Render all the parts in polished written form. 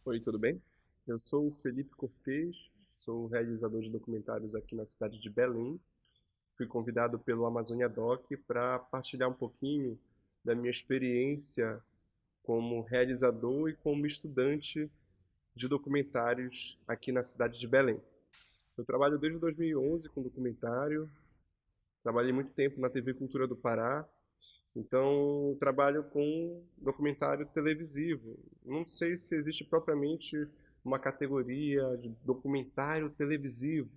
Oi, tudo bem? Eu sou o Felipe Cortez, sou realizador de documentários aqui na cidade de Belém. Fui convidado pelo Amazônia Doc para partilhar um pouquinho da minha experiência como realizador e como estudante de documentários aqui na cidade de Belém. Eu trabalho desde 2011 com documentário, trabalhei muito tempo na TV Cultura do Pará, então trabalho com documentário televisivo. Não sei se existe propriamente uma categoria de documentário televisivo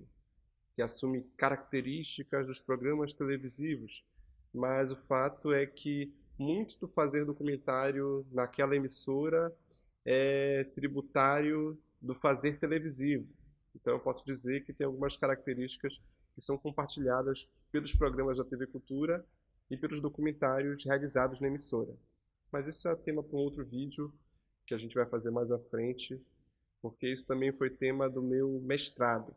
que assume características dos programas televisivos, mas o fato é que muito do fazer documentário naquela emissora é tributário do fazer televisivo. Então eu posso dizer que tem algumas características que são compartilhadas pelos programas da TV Cultura e pelos documentários realizados na emissora. Mas isso é tema para um outro vídeo que a gente vai fazer mais à frente, porque isso também foi tema do meu mestrado.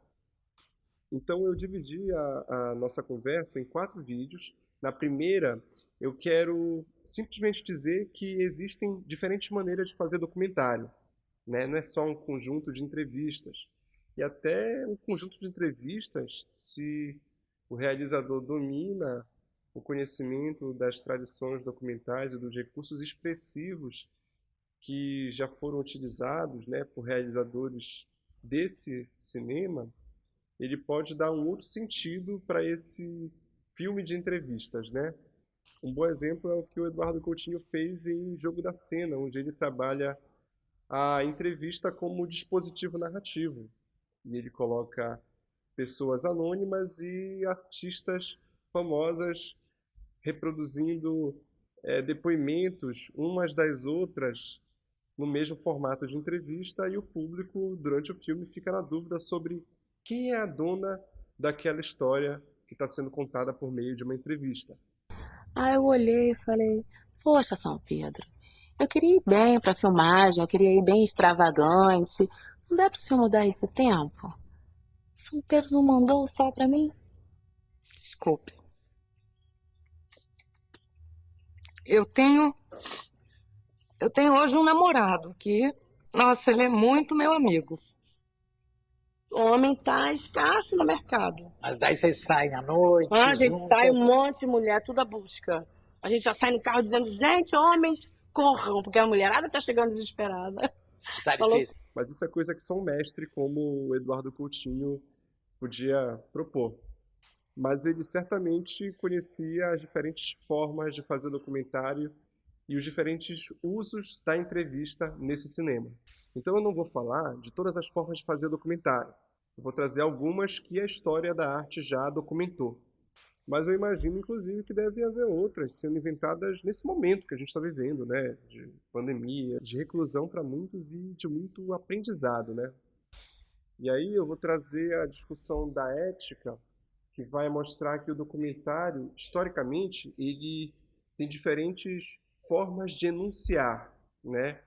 Então eu dividi a nossa conversa em 4 vídeos. Na primeira, eu quero simplesmente dizer que existem diferentes maneiras de fazer documentário, né? Não é só um conjunto de entrevistas. E até um conjunto de entrevistas, se o realizador domina o conhecimento das tradições documentais e dos recursos expressivos que já foram utilizados, né, por realizadores desse cinema, ele pode dar um outro sentido para esse filme de entrevistas, né? Um bom exemplo é o que o Eduardo Coutinho fez em Jogo da Cena, onde ele trabalha a entrevista como dispositivo narrativo. E ele coloca pessoas anônimas e artistas famosas reproduzindo depoimentos umas das outras no mesmo formato de entrevista, e o público, durante o filme, fica na dúvida sobre quem é a dona daquela história que está sendo contada por meio de uma entrevista. Aí eu olhei e falei, poxa, São Pedro, eu queria ir bem pra filmagem, eu queria ir bem extravagante. Não dá pra você mudar esse tempo? São Pedro não mandou o sol pra mim? Desculpe. Eu tenho, eu tenho hoje um namorado que, nossa, ele é muito meu amigo. O homem tá escasso no mercado. Mas daí vocês saem à Ah, noite a gente sai um juntas. monte de mulher, tudo à busca. A gente já sai no carro dizendo, gente, homens, corram, porque a mulherada tá chegando desesperada. Tá Falou. difícil. Mas isso é coisa que só um mestre como o Eduardo Coutinho podia propor. Mas ele certamente conhecia as diferentes formas de fazer documentário e os diferentes usos da entrevista nesse cinema. Então eu não vou falar de todas as formas de fazer documentário. Eu vou trazer algumas que a história da arte já documentou. Mas eu imagino, inclusive, que deve haver outras sendo inventadas nesse momento que a gente está vivendo, né? De pandemia, de reclusão para muitos e de muito aprendizado, né? E aí eu vou trazer a discussão da ética, que vai mostrar que o documentário, historicamente, ele tem diferentes formas de enunciar, né?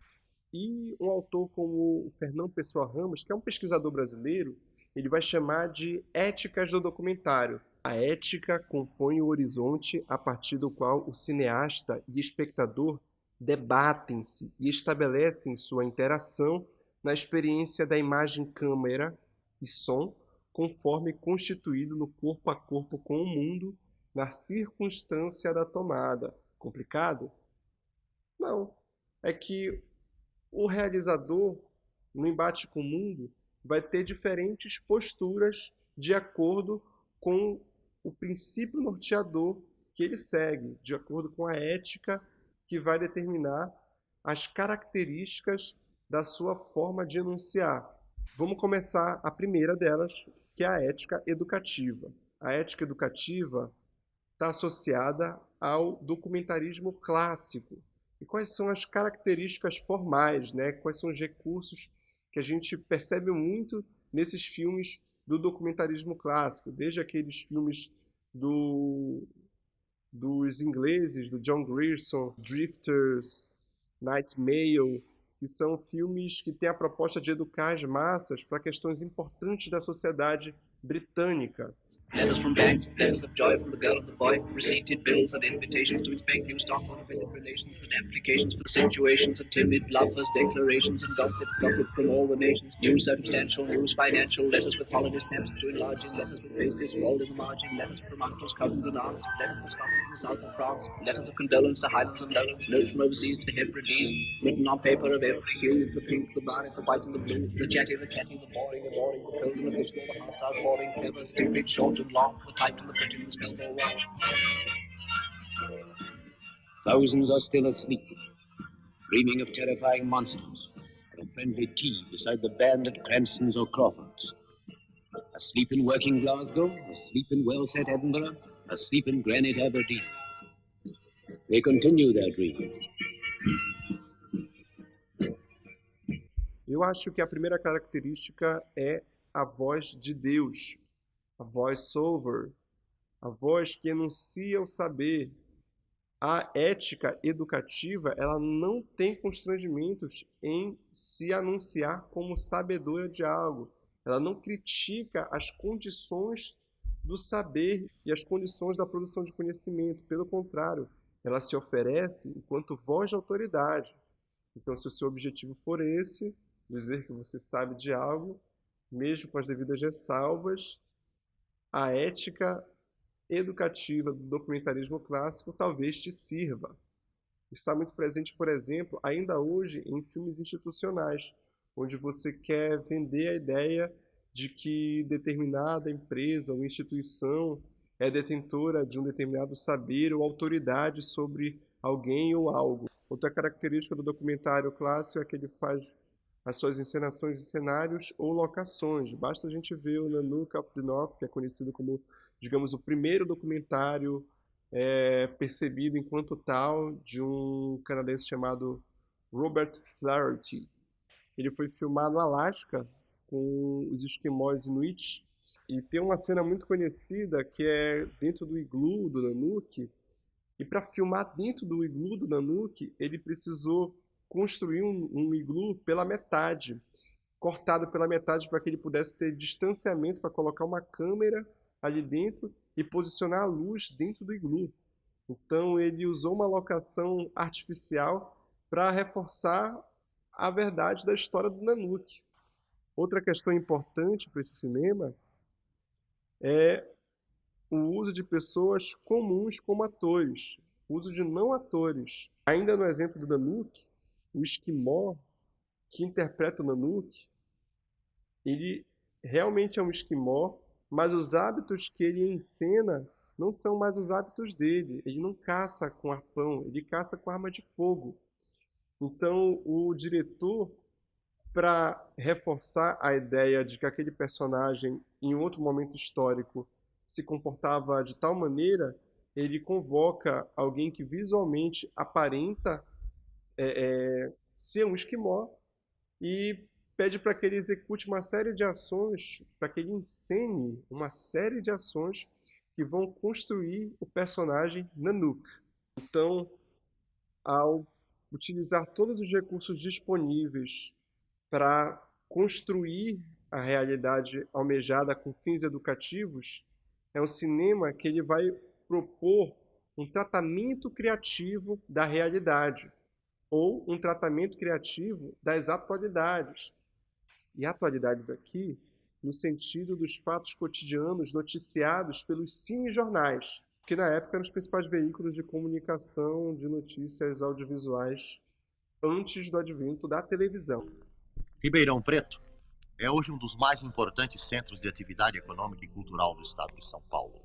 E um autor como o Fernão Pessoa Ramos, que é um pesquisador brasileiro, ele vai chamar de éticas do documentário. A ética compõe o horizonte a partir do qual o cineasta e espectador debatem-se e estabelecem sua interação na experiência da imagem câmera e som, conforme constituído no corpo a corpo com o mundo, na circunstância da tomada. Complicado? Não. É que o realizador, no embate com o mundo, vai ter diferentes posturas de acordo com o princípio norteador que ele segue, de acordo com a ética que vai determinar as características da sua forma de enunciar. Vamos começar a primeira delas, que é a ética educativa. A ética educativa está associada ao documentarismo clássico. E quais são as características formais, né? Quais são os recursos que a gente percebe muito nesses filmes do documentarismo clássico, desde aqueles filmes do, dos ingleses, do John Grierson, Drifters, Night Mail, que são filmes que têm a proposta de educar as massas para questões importantes da sociedade britânica. Letters from banks, letters of joy from the girl and the boy, receipted bills and invitations to inspect new stock on visit relations and applications for situations and timid lovers, declarations and gossip from all the nations, news circumstantial, news financial, letters with holiday snaps to enlarging, letters with pastries rolled in the margin, letters from uncles, cousins and aunts, letters to Scotland from the south of France, letters of condolence to Highlands and Lowlands, notes from overseas to Hebrides, written on paper of every hue, the pink, the violet, the white and the blue, the chatty, the catty, the boring, the cold and the fishbowl, the hearts outpouring, ever stupid, short and long, the typed and the printed, the spelled all wrong. Thousands are still asleep, dreaming of terrifying monsters, and of friendly tea beside the band at Cranston's or Crawford's. Asleep in working Glasgow, asleep in well-set Edinburgh, asleep in granite Aberdeen. They continue their dreams. Eu acho que a primeira característica é a voz de Deus, a voice-over, a voz que enuncia o saber. A ética educativa, ela não tem constrangimentos em se anunciar como sabedora de algo. Ela não critica as condições do saber e as condições da produção de conhecimento. Pelo contrário, ela se oferece enquanto voz de autoridade. Então, se o seu objetivo for esse, dizer que você sabe de algo, mesmo com as devidas ressalvas, a ética educativa do documentarismo clássico talvez te sirva. Está muito presente, por exemplo, ainda hoje em filmes institucionais, onde você quer vender a ideia de que determinada empresa ou instituição é detentora de um determinado saber ou autoridade sobre alguém ou algo. Outra característica do documentário clássico é que ele faz as suas encenações em cenários ou locações. Basta a gente ver o Nanook of the North, que é conhecido como, digamos, o primeiro documentário percebido enquanto tal de um canadense chamado Robert Flaherty. Ele foi filmado no Alasca com os esquimós inuits e tem uma cena muito conhecida que é dentro do iglu do Nanook. E para filmar dentro do iglu do Nanook, ele precisou construir um iglu pela metade, cortado pela metade para que ele pudesse ter distanciamento para colocar uma câmera ali dentro e posicionar a luz dentro do iglu. Então ele usou uma locação artificial para reforçar a verdade da história do Nanook. Outra questão importante para esse cinema é o uso de pessoas comuns como atores, o uso de não atores. Ainda no exemplo do Nanook, o esquimó que interpreta o Nanook, ele realmente é um esquimó, mas os hábitos que ele encena não são mais os hábitos dele. Ele não caça com arpão, ele caça com arma de fogo. Então, o diretor, para reforçar a ideia de que aquele personagem, em outro momento histórico, se comportava de tal maneira, ele convoca alguém que visualmente aparenta ser um esquimó e pede para que ele execute uma série de ações, para que ele encene uma série de ações que vão construir o personagem Nanook. Então, ao utilizar todos os recursos disponíveis para construir a realidade almejada com fins educativos, é um cinema que ele vai propor um tratamento criativo da realidade, ou um tratamento criativo das atualidades. E atualidades aqui, no sentido dos fatos cotidianos noticiados pelos cinejornais, que na época eram os principais veículos de comunicação de notícias audiovisuais antes do advento da televisão. Ribeirão Preto é hoje um dos mais importantes centros de atividade econômica e cultural do estado de São Paulo.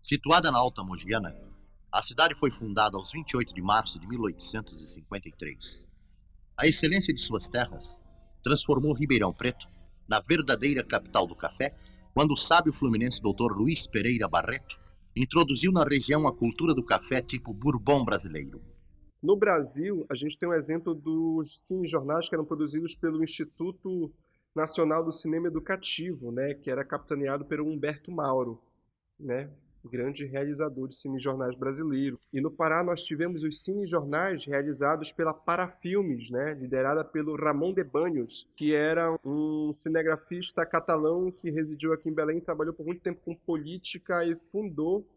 Situada na Alta Mogiana, a cidade foi fundada aos 28 de março de 1853. A excelência de suas terras transformou Ribeirão Preto na verdadeira capital do café, quando o sábio fluminense Dr. Luiz Pereira Barreto introduziu na região a cultura do café tipo Bourbon brasileiro. No Brasil, a gente tem um exemplo dos cinejornais que eram produzidos pelo Instituto Nacional do Cinema Educativo, né, que era capitaneado pelo Humberto Mauro, né? grande realizador de cinejornais brasileiro. E no Pará nós tivemos os cinejornais realizados pela Parafilmes, né, liderada pelo Ramon de Banhos, que era um cinegrafista catalão que residiu aqui em Belém, trabalhou por muito tempo com política e fundou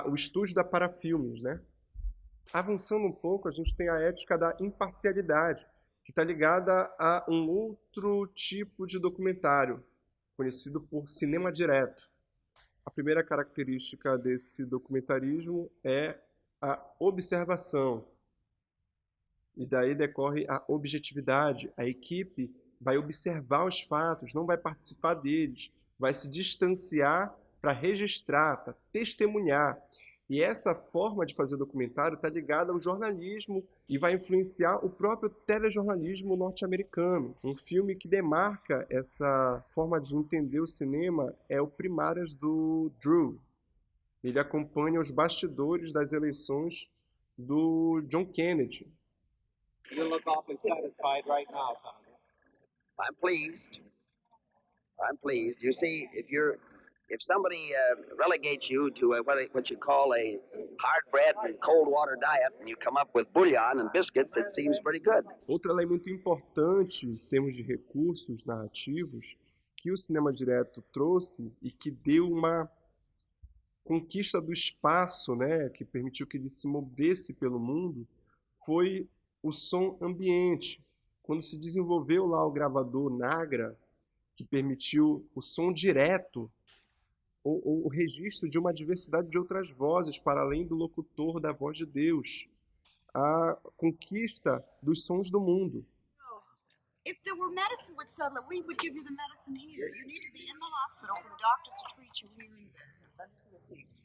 o estúdio da Parafilmes, né? Avançando um pouco, a gente tem a ética da imparcialidade, que está ligada a um outro tipo de documentário, conhecido por cinema direto. A primeira característica desse documentarismo é a observação. E daí decorre a objetividade. A equipe vai observar os fatos, não vai participar deles, vai se distanciar para registrar, para testemunhar. E essa forma de fazer documentário está ligada ao jornalismo e vai influenciar o próprio telejornalismo norte-americano. Um filme que demarca essa forma de entender o cinema é o Primárias do Drew. Ele acompanha os bastidores das eleições do John Kennedy. You look awfully satisfied right now, Tom. I'm pleased. I'm pleased. You see, if somebody relegates you to what you call a hard bread and cold water diet, and you come up with bouillon and biscuits, it seems pretty good. Outro elemento importante em termos de recursos narrativos que o cinema direto trouxe e que deu uma conquista do espaço, né, que permitiu que ele se movesse pelo mundo, foi o som ambiente. Quando se desenvolveu lá o gravador Nagra, que permitiu o som direto, o registro de uma diversidade de outras vozes, para além do locutor da voz de Deus, a conquista dos sons do mundo. If there were medicine would settle it, we would give you the medicine here. You need to be in the hospital for the doctors to treat you here in bed. Let me see the teeth.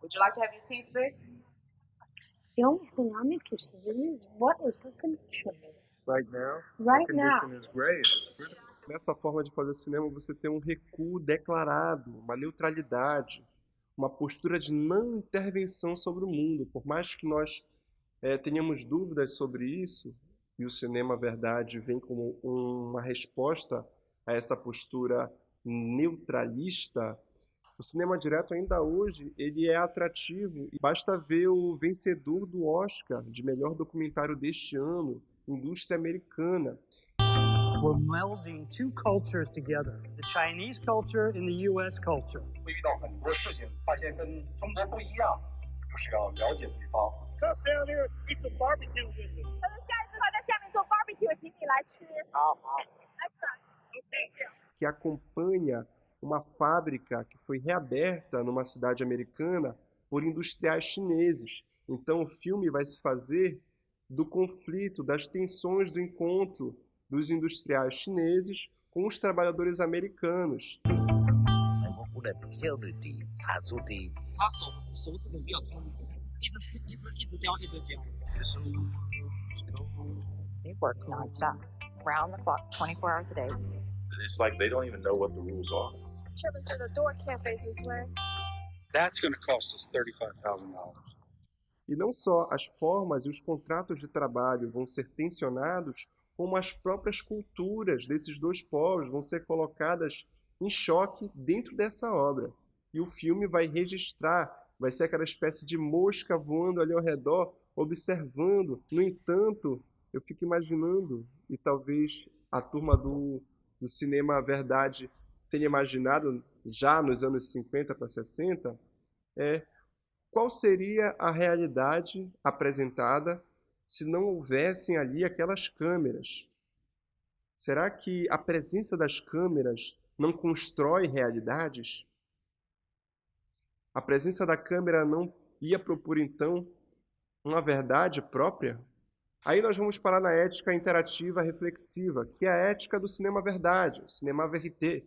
Would you like to have your teeth fixed? The only thing I'm interested in is what is her condition? Right now, Right the now. condition is great. It's critical. Nessa forma de fazer cinema, você tem um recuo declarado, uma neutralidade, uma postura de não intervenção sobre o mundo. Por mais que nós tenhamos dúvidas sobre isso, e o cinema verdade vem como uma resposta a essa postura neutralista, o cinema direto ainda hoje ele é atrativo. E basta ver o vencedor do Oscar de melhor documentário deste ano, Indústria Americana. We're melding two cultures together, the Chinese culture and the U.S. culture. 会遇到很多事情，发现跟中国不一样，就是要了解对方。 Come down here, eat some barbecue with me. 他说下一次他在下面做 barbecue， 请你来吃。好。Que acompanha uma fábrica que foi reaberta numa cidade americana por industriais chineses. Então o filme vai se fazer do conflito, das tensões do encontro dos industriais chineses com os trabalhadores americanos. 美国湖的效率低，产出低。他手指头比较粗，一直雕。 They work nonstop, round the clock, 24 hours a day. It's like they don't even know what the rules are. Chairman said the door can't face this way. That's going to cost us $35,000. E não só as formas e os contratos de trabalho vão ser tensionados, como as próprias culturas desses dois povos vão ser colocadas em choque dentro dessa obra. E o filme vai registrar, vai ser aquela espécie de mosca voando ali ao redor, observando. No entanto, eu fico imaginando, e talvez a turma do cinema verdade tenha imaginado já nos anos 50 para 60, qual seria a realidade apresentada se não houvessem ali aquelas câmeras? Será que a presença das câmeras não constrói realidades? A presença da câmera não ia propor, então, uma verdade própria? Aí nós vamos parar na ética interativa reflexiva, que é a ética do cinema verdade, o cinema verité.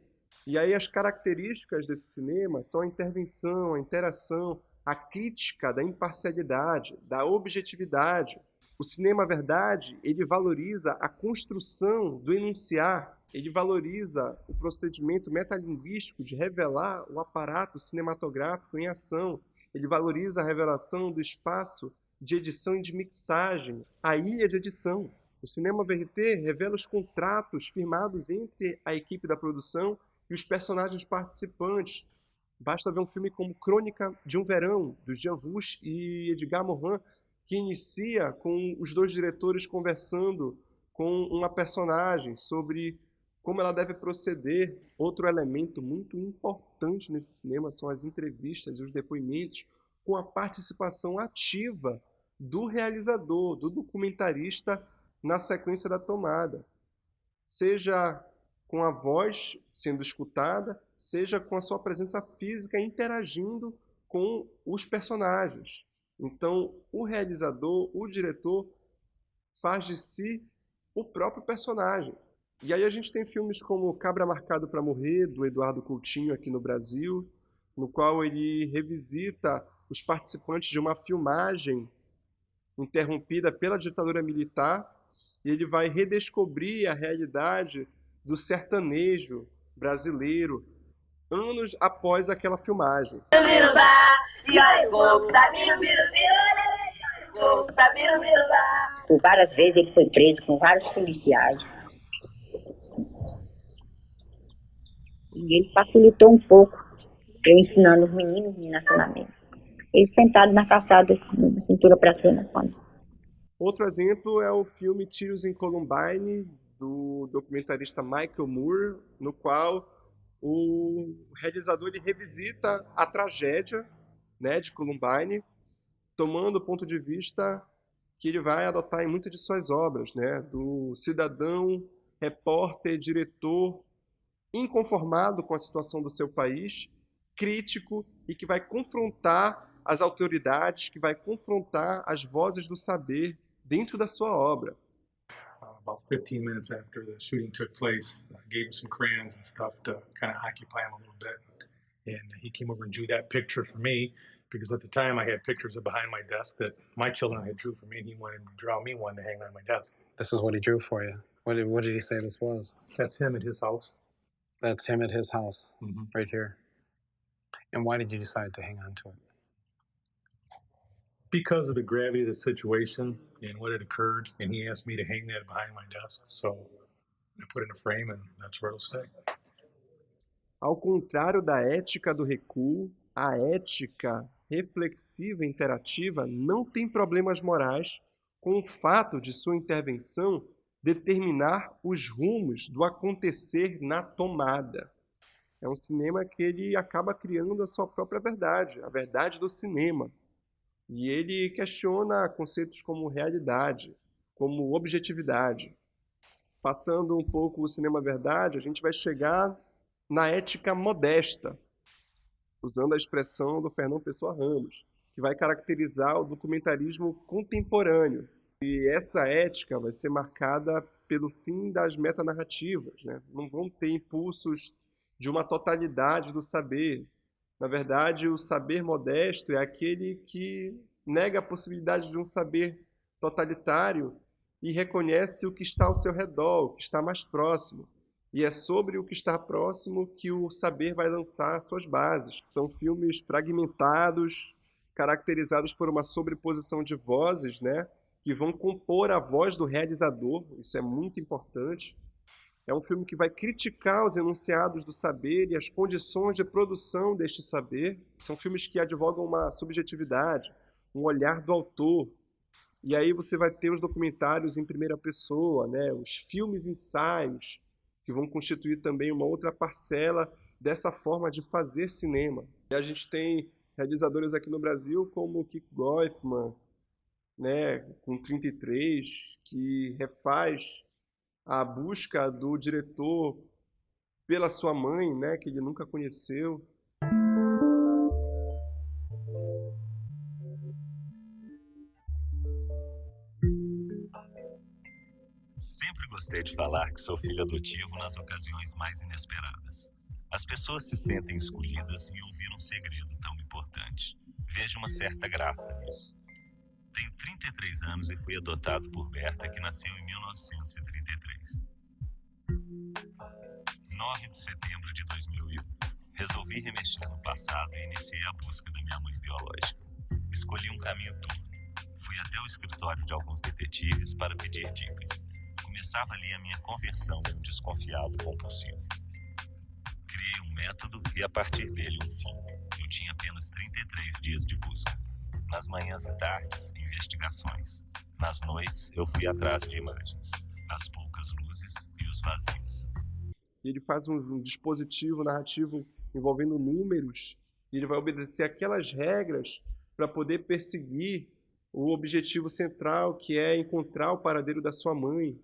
E aí as características desse cinema são a intervenção, a interação, a crítica da imparcialidade, da objetividade. O cinema verdade, ele valoriza a construção do enunciar, ele valoriza o procedimento metalinguístico de revelar o aparato cinematográfico em ação, ele valoriza a revelação do espaço de edição e de mixagem, a ilha de edição. O cinema verité revela os contratos firmados entre a equipe da produção e os personagens participantes. Basta ver um filme como Crônica de um Verão, do Jean Rouch e Edgar Morin, que inicia com os dois diretores conversando com uma personagem sobre como ela deve proceder. Outro elemento muito importante nesse cinema são as entrevistas e os depoimentos com a participação ativa do realizador, do documentarista na sequência da tomada. Seja com a voz sendo escutada, seja com a sua presença física interagindo com os personagens. Então, o realizador, o diretor, faz de si o próprio personagem. E aí a gente tem filmes como Cabra Marcado para Morrer, do Eduardo Coutinho, aqui no Brasil, no qual ele revisita os participantes de uma filmagem interrompida pela ditadura militar, e ele vai redescobrir a realidade do sertanejo brasileiro anos após aquela filmagem. Por várias vezes ele foi preso com vários policiais. E ele facilitou um pouco eu ensinando os meninos em nacionamento. Ele sentado na calçada, assim, cintura para cima. Outro exemplo é o filme Tiros em Columbine, do documentarista Michael Moore, no qual o realizador ele revisita a tragédia, né, de Columbine, tomando o ponto de vista que ele vai adotar em muitas de suas obras, né, do cidadão, repórter, diretor, inconformado com a situação do seu país, crítico e que vai confrontar as autoridades, que vai confrontar as vozes do saber dentro da sua obra. About 15 minutes after the shooting took place, I gave him some crayons and stuff to kind of occupy him a little bit. And he came over and drew that picture for me, because at the time I had pictures of behind my desk that my children had drew for me, and he wanted to draw me one to hang on my desk. This is what he drew for you. What did he say this was? That's him at his house. That's him at his house, Mm-hmm. right here. And why did you decide to hang on to it? Because of the gravity of the situation and what had occurred, and he asked me to hang that behind my desk, so I put it in a frame, and that's where it'll stay. Ao contrário da ética do recuo, a ética reflexiva e interativa não tem problemas morais com o fato de sua intervenção determinar os rumos do acontecer na tomada. É um cinema que ele acaba criando a sua própria verdade, a verdade do cinema. E ele questiona conceitos como realidade, como objetividade. Passando um pouco o cinema-verdade, a gente vai chegar na ética modesta, usando a expressão do Fernão Pessoa Ramos, que vai caracterizar o documentarismo contemporâneo. E essa ética vai ser marcada pelo fim das metanarrativas, né? Não vão ter impulsos de uma totalidade do saber. Na verdade, o saber modesto é aquele que nega a possibilidade de um saber totalitário e reconhece o que está ao seu redor, o que está mais próximo. E é sobre o que está próximo que o saber vai lançar suas bases. São filmes fragmentados, caracterizados por uma sobreposição de vozes, né, que vão compor a voz do realizador. Isso é muito importante. É um filme que vai criticar os enunciados do saber e as condições de produção deste saber. São filmes que advogam uma subjetividade, um olhar do autor. E aí você vai ter os documentários em primeira pessoa, né? Os filmes-ensaios, que vão constituir também uma outra parcela dessa forma de fazer cinema. E a gente tem realizadores aqui no Brasil como o Kiko Goifman, né? Com 33, que refaz a busca do diretor pela sua mãe, né, que ele nunca conheceu. Sempre gostei de falar que sou filho adotivo nas ocasiões mais inesperadas. As pessoas se sentem escolhidas em ouvir um segredo tão importante. Vejo uma certa graça nisso. Tenho 33 anos e fui adotado por Berta, que nasceu em 1933. 9 de setembro de 2001. Resolvi remexer no passado e iniciei a busca da minha mãe biológica. Escolhi um caminho duro. Fui até o escritório de alguns detetives para pedir dicas. Começava ali a minha conversão em um desconfiado compulsivo. Criei um método e, a partir dele, um fim. eu tinha apenas 33 dias de busca. Nas manhãs e tardes, investigações. Nas noites, eu fui atrás de imagens. As poucas luzes e os vazios. Ele faz um dispositivo narrativo envolvendo números, e ele vai obedecer aquelas regras para poder perseguir o objetivo central, que é encontrar o paradeiro da sua mãe.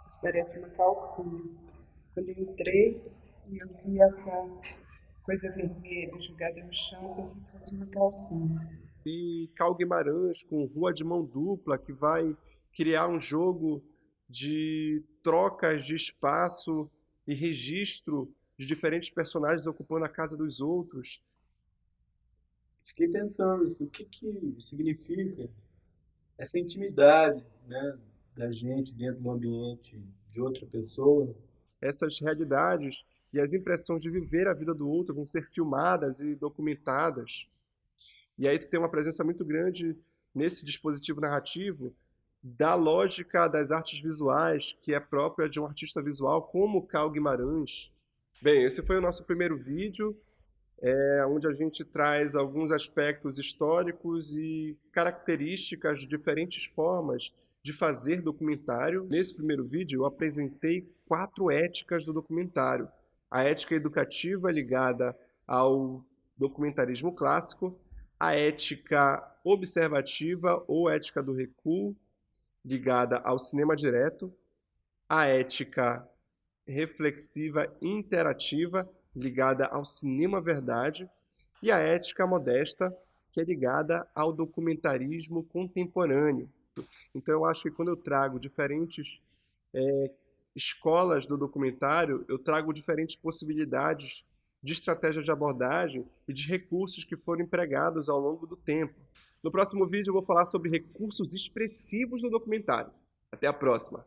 Isso parece uma calcinha. Quando eu entrei e eu vi essa coisa vermelha jogada no chão, eu pensei que fosse uma calcinha. E Cal Guimarães com Rua de Mão Dupla, que vai criar um jogo de trocas de espaço e registro de diferentes personagens ocupando a casa dos outros. Fiquei pensando assim, o que significa essa intimidade, né, da gente dentro do ambiente de outra pessoa. Essas realidades e as impressões de viver a vida do outro vão ser filmadas e documentadas. E aí tu tem uma presença muito grande nesse dispositivo narrativo da lógica das artes visuais, que é própria de um artista visual como Cal Guimarães. Bem, esse foi o nosso primeiro vídeo, onde a gente traz alguns aspectos históricos e características de diferentes formas de fazer documentário. Nesse primeiro vídeo eu apresentei 4 éticas do documentário. A ética educativa ligada ao documentarismo clássico, a ética observativa ou ética do recuo, ligada ao cinema direto, a ética reflexiva interativa, ligada ao cinema verdade, e a ética modesta, que é ligada ao documentarismo contemporâneo. Então eu acho que quando eu trago diferentes escolas do documentário, eu trago diferentes possibilidades de estratégia de abordagem e de recursos que foram empregados ao longo do tempo. No próximo vídeo eu vou falar sobre recursos expressivos no documentário. Até a próxima!